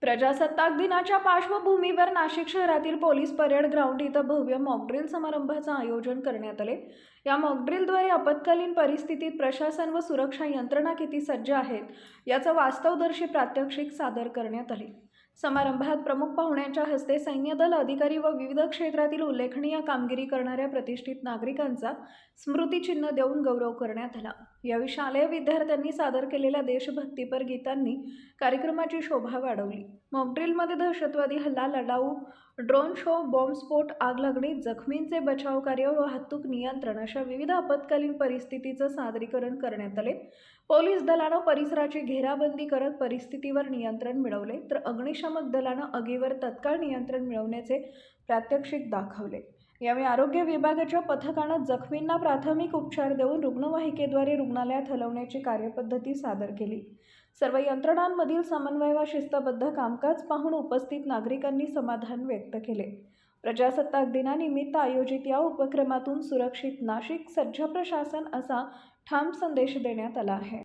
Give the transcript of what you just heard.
प्रजासत्ताक दिनाच्या पार्श्वभूमीवर नाशिक शहरातील पोलीस परेड ग्राउंड इथं भव्य मॉकड्रिल समारंभाचं आयोजन करण्यात आले। या मॉकड्रिलद्वारे आपत्कालीन परिस्थितीत प्रशासन व सुरक्षा यंत्रणा किती सज्ज आहेत याचं वास्तवदर्शी प्रात्यक्षिक सादर करण्यात आले। समारंभात प्रमुख पाहुण्यांच्या हस्ते सैन्य दल अधिकारी व विविध क्षेत्रातील उल्लेखनीय कामगिरी करणाऱ्या प्रतिष्ठित नागरिकांचा स्मृतिचिन्ह देऊन गौरव करण्यात आला। यावेळी शालेय विद्यार्थ्यांनी सादर केलेल्या देशभक्तीपर गीतांनी कार्यक्रमाची शोभा वाढवली। मॉकड्रिलमध्ये दहशतवादी हल्ला, लढाऊ ड्रोन शो, बॉम्बस्फोट, आग लागणे, जखमींचे बचाव कार्य व वाहतूक नियंत्रण अशा विविध आपत्कालीन परिस्थितीचं सादरीकरण करण्यात आले। पोलीस दलानं परिसराची घेराबंदी करत परिस्थितीवर नियंत्रण मिळवले, तर अग्निशमक दलानं आगीवर तत्काळ नियंत्रण मिळवण्याचे प्रात्यक्षिक दाखवले। यावेळी आरोग्य विभागाच्या पथकानं जखमींना प्राथमिक उपचार देऊन रुग्णवाहिकेद्वारे रुग्णालयात हलवण्याची कार्यपद्धती सादर केली। सर्व यंत्रणांमधील समन्वय व शिस्तबद्ध कामकाज पाहून उपस्थित नागरिकांनी समाधान व्यक्त केले। प्रजासत्ताक दिनानिमित्त आयोजित या उपक्रमातून सुरक्षित नाशिक, सज्ज प्रशासन असा ठाम संदेश देण्यात आला आहे।